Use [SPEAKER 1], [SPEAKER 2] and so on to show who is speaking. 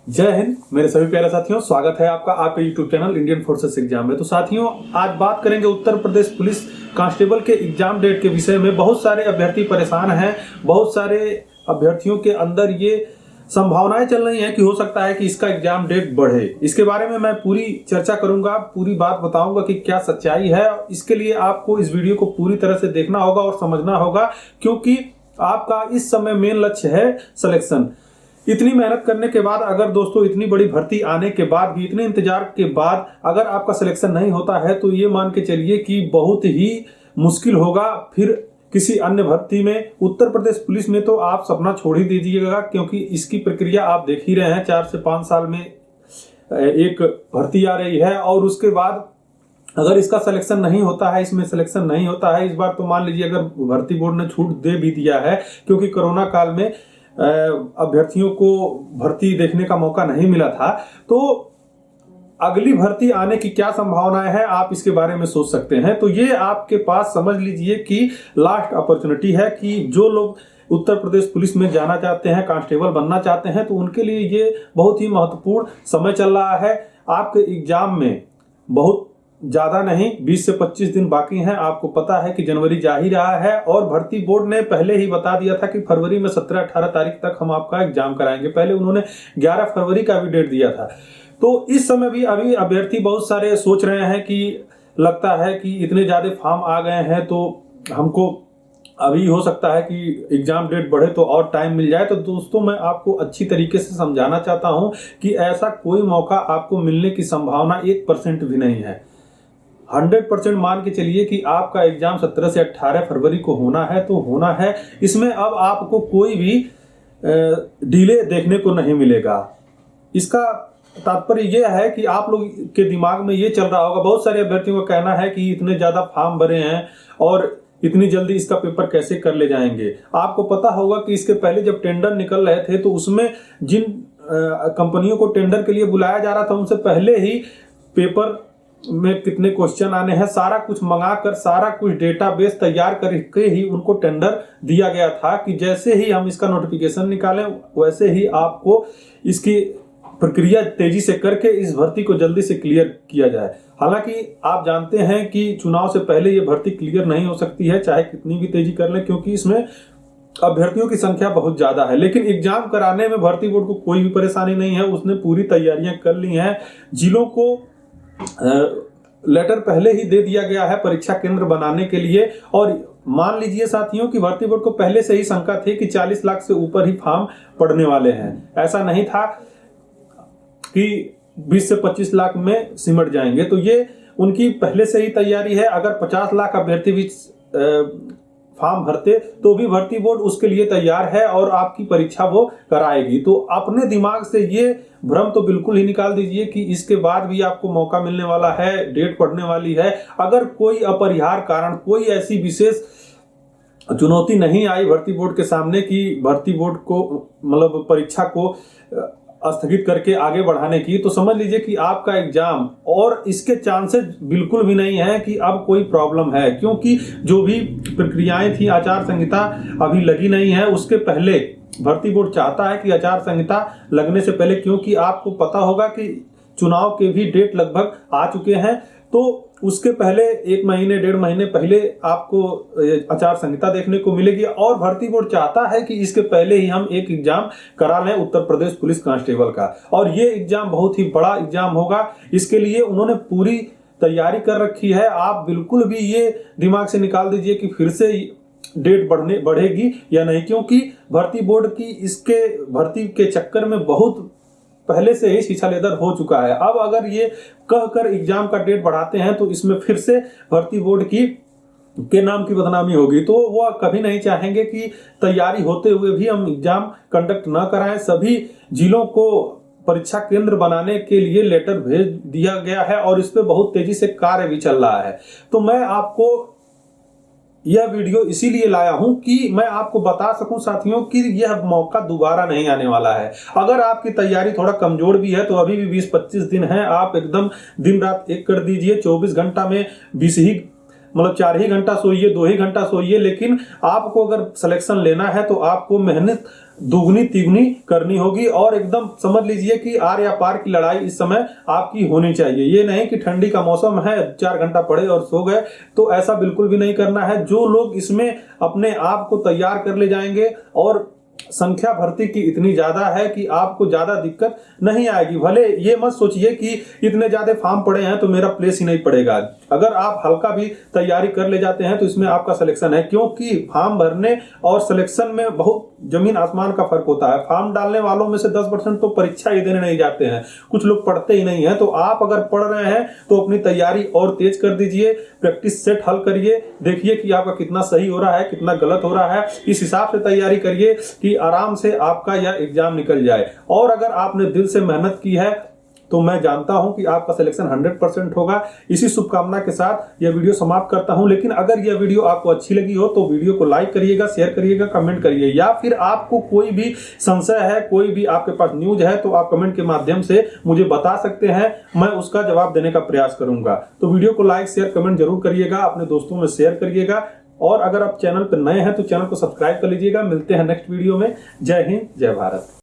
[SPEAKER 1] जय हिंद मेरे सभी प्यारे साथियों, स्वागत है आपका आपके YouTube channel Indian forces exam में। तो साथियों, आज बात करेंगे उत्तर प्रदेश पुलिस कांस्टेबल के एग्जाम डेट के विषय में। बहुत सारे अभ्यर्थी परेशान हैं, बहुत सारे अभ्यर्थियों के अंदर ये संभावनाएं चल रही हैं कि हो सकता है कि इसका एग्जाम डेट बढ़े। इसके बारे में मैं पूरी चर्चा करूंगा, पूरी बात बताऊंगा कि क्या सच्चाई है। इसके लिए आपको इस वीडियो को पूरी तरह से देखना होगा और समझना होगा, क्योंकि आपका इस समय मेन लक्ष्य है सिलेक्शन। इतनी मेहनत करने के बाद, अगर दोस्तों इतनी बड़ी भर्ती आने के बाद भी, इतने इंतजार के बाद अगर आपका सिलेक्शन नहीं होता है, तो ये मान के चलिए कि बहुत ही मुश्किल होगा फिर किसी अन्य भर्ती में। उत्तर प्रदेश पुलिस में तो आप सपना छोड़ ही दीजिएगा, क्योंकि इसकी प्रक्रिया आप देख ही रहे हैं। 4 से 5 साल में एक भर्ती आ रही है, और उसके बाद अगर इसका सिलेक्शन नहीं होता है, इसमें सिलेक्शन नहीं होता है, इस बार तो मान लीजिए अगर भर्ती बोर्ड ने छूट दे भी दिया है, क्योंकि कोरोना काल में अभ्यर्थियों को भर्ती देखने का मौका नहीं मिला था, तो अगली भर्ती आने की क्या संभावनाएं हैं, आप इसके बारे में सोच सकते हैं। तो ये आपके पास समझ लीजिए कि लास्ट अपॉर्चुनिटी है कि जो लोग उत्तर प्रदेश पुलिस में जाना चाहते हैं, कांस्टेबल बनना चाहते हैं, तो उनके लिए ये बहुत ही महत्वपूर्ण समय चल रहा है। आपके एग्जाम में बहुत ज्यादा नहीं, 20 से 25 दिन बाकी हैं। आपको पता है कि जनवरी जा ही रहा है, और भर्ती बोर्ड ने पहले ही बता दिया था कि फरवरी में 17-18 तारीख तक हम आपका एग्जाम कराएंगे। पहले उन्होंने 11 फरवरी का भी डेट दिया था। तो इस समय भी अभी अभ्यर्थी बहुत सारे सोच रहे हैं कि लगता है कि इतने ज्यादा फॉर्म आ गए हैं, तो हमको अभी हो सकता है कि एग्जाम डेट बढ़े तो और टाइम मिल जाए। तो दोस्तों, मैं आपको अच्छी तरीके से समझाना चाहता हूं कि ऐसा कोई मौका आपको मिलने की संभावना 1% भी नहीं है। 100% मान के चलिए कि आपका एग्जाम 17 से 18 फरवरी को होना है, तो होना है। इसमें अब आपको कोई भी डिले देखने को नहीं मिलेगा। इसका तात्पर्य यह है कि आप लोग के दिमाग में ये चल रहा होगा, बहुत सारे अभ्यर्थियों का कहना है कि इतने ज्यादा फॉर्म भरे हैं और इतनी जल्दी इसका पेपर कैसे कर ले जाएंगे। आपको पता होगा कि इसके पहले जब टेंडर निकल रहे थे, तो उसमें जिन कंपनियों को टेंडर के लिए बुलाया जा रहा था, उनसे पहले ही पेपर में कितने क्वेश्चन आने हैं, सारा कुछ मंगाकर, सारा कुछ डेटाबेस तैयार करके ही उनको टेंडर दिया गया था कि जैसे ही हम इसका नोटिफिकेशन निकालें, वैसे ही आपको इसकी प्रक्रिया तेजी से करके इस भर्ती को जल्दी से क्लियर किया जाए। हालांकि आप जानते हैं कि चुनाव से पहले ये भर्ती क्लियर नहीं हो सकती है, चाहे कितनी भी तेजी कर लें, क्योंकि इसमें अभ्यर्थियों की संख्या बहुत ज्यादा है। लेकिन एग्जाम कराने में भर्ती बोर्ड को कोई भी परेशानी नहीं है, उसने पूरी तैयारियां कर ली हैं। जिलों को लेटर पहले ही दे दिया गया है परीक्षा केंद्र बनाने के लिए। और मान लीजिए साथियों कि भर्ती बोर्ड को पहले से ही शंका थी कि 40 लाख से ऊपर ही फॉर्म पड़ने वाले हैं। ऐसा नहीं था कि 20 से 25 लाख में सिमट जाएंगे। तो ये उनकी पहले से ही तैयारी है। अगर 50 लाख अभ्यर्थी भी फॉर्म भरते तो भी भर्ती बोर्ड उसके लिए तैयार है और आपकी परीक्षा वो कराएगी। तो अपने दिमाग से ये भ्रम तो बिल्कुल ही निकाल दीजिए कि इसके बाद भी आपको मौका मिलने वाला है, डेट पड़ने वाली है। अगर कोई अपरिहार्य कारण, कोई ऐसी विशेष चुनौती नहीं आई भर्ती बोर्ड के सामने कि भर्ती बोर्ड को मतलब परीक्षा को स्थगित करके आगे बढ़ाने की, तो समझ लीजिए कि आपका एग्जाम, और इसके चांसेस बिल्कुल भी नहीं है कि अब कोई प्रॉब्लम है, क्योंकि जो भी प्रक्रियाएं थी, आचार संहिता अभी लगी नहीं है। उसके पहले भर्ती बोर्ड चाहता है कि आचार संहिता लगने से पहले, क्योंकि आपको पता होगा कि चुनाव के भी डेट लगभग आ चुके हैं, तो उसके पहले 1 महीने 1.5 महीने पहले आपको आचार संहिता देखने को मिलेगी। और भर्ती बोर्ड चाहता है कि इसके पहले ही हम एक एग्जाम करा लें उत्तर प्रदेश पुलिस कांस्टेबल का, और ये एग्जाम बहुत ही बड़ा एग्जाम होगा। इसके लिए उन्होंने पूरी तैयारी कर रखी है। आप बिल्कुल भी ये दिमाग से निकाल दीजिए कि फिर से डेट बढ़ेगी या नहीं, क्योंकि भर्ती बोर्ड की इसके भर्ती के चक्कर में बहुत पहले से ही शीशा लेदर हो चुका है। अब अगर ये कहकर एग्जाम का डेट बढ़ाते हैं, तो इसमें फिर से भर्ती बोर्ड के नाम की बदनामी होगी। तो वो कभी नहीं चाहेंगे कि तैयारी होते हुए भी हम एग्जाम कंडक्ट ना कराएं। सभी जिलों को परीक्षा केंद्र बनाने के लिए लेटर भेज दिया गया है, और इस पे बहुत तेजी से कार्य भी चल रहा है। तो मैं आपको यह वीडियो इसीलिए लाया हूं कि मैं आपको बता सकूं साथियों कि यह मौका दोबारा नहीं आने वाला है। अगर आपकी तैयारी थोड़ा कमजोर भी है, तो अभी भी 20-25 दिन है। आप एकदम दिन रात एक कर दीजिए, 24 घंटा में 20 ही मतलब 4 ही घंटा सोइए, 2 ही घंटा सोइए, लेकिन आपको अगर सिलेक्शन लेना है तो आपको मेहनत दुगनी तिगुनी करनी होगी और एकदम समझ लीजिए कि आर या पार की लड़ाई इस समय आपकी होनी चाहिए। ये नहीं कि ठंडी का मौसम है 4 घंटा पड़े और सो गए, तो ऐसा बिल्कुल भी नहीं करना है। जो लोग इसमें अपने आप को तैयार कर ले जाएंगे और संख्या भर्ती की इतनी ज्यादा है कि आपको ज्यादा दिक्कत नहीं आएगी। भले ये मत सोचिए कि इतने ज्यादा फॉर्म पड़े हैं तो मेरा प्लेस ही नहीं पड़ेगा। अगर आप हल्का भी तैयारी कर ले जाते हैं तो इसमें आपका सिलेक्शन है, क्योंकि फॉर्म भरने और सिलेक्शन में बहुत जमीन आसमान का फर्क होता है। फॉर्म डालने वालों में से 10% तो परीक्षा ही देने नहीं जाते हैं, कुछ लोग पढ़ते ही नहीं है। तो आप अगर पढ़ रहे हैं तो अपनी तैयारी और तेज कर दीजिए, प्रैक्टिस सेट हल करिए, देखिए कि आपका कितना सही हो रहा है, कितना गलत हो रहा है। इस हिसाब से तैयारी करिए कि आराम से आपका यह एग्जाम निकल जाए। और अगर आपने दिल से मेहनत की है तो मैं जानता हूं कि आपका सिलेक्शन 100% होगा। इसी शुभकामना के साथ यह वीडियो समाप्त करता हूं। लेकिन अगर यह वीडियो आपको अच्छी लगी हो तो वीडियो को लाइक करिएगा, शेयर करिएगा, कमेंट करिए, या फिर आपको कोई भी संशय है, कोई भी आपके पास न्यूज है तो आप कमेंट के माध्यम से मुझे बता सकते हैं, मैं उसका जवाब देने का प्रयास करूंगा। तो वीडियो को लाइक शेयर कमेंट जरूर करिएगा, अपने दोस्तों में शेयर करिएगा, और अगर आप चैनल पर नए हैं तो चैनल को सब्सक्राइब कर लीजिएगा। मिलते हैं नेक्स्ट वीडियो में। जय हिंद, जय भारत।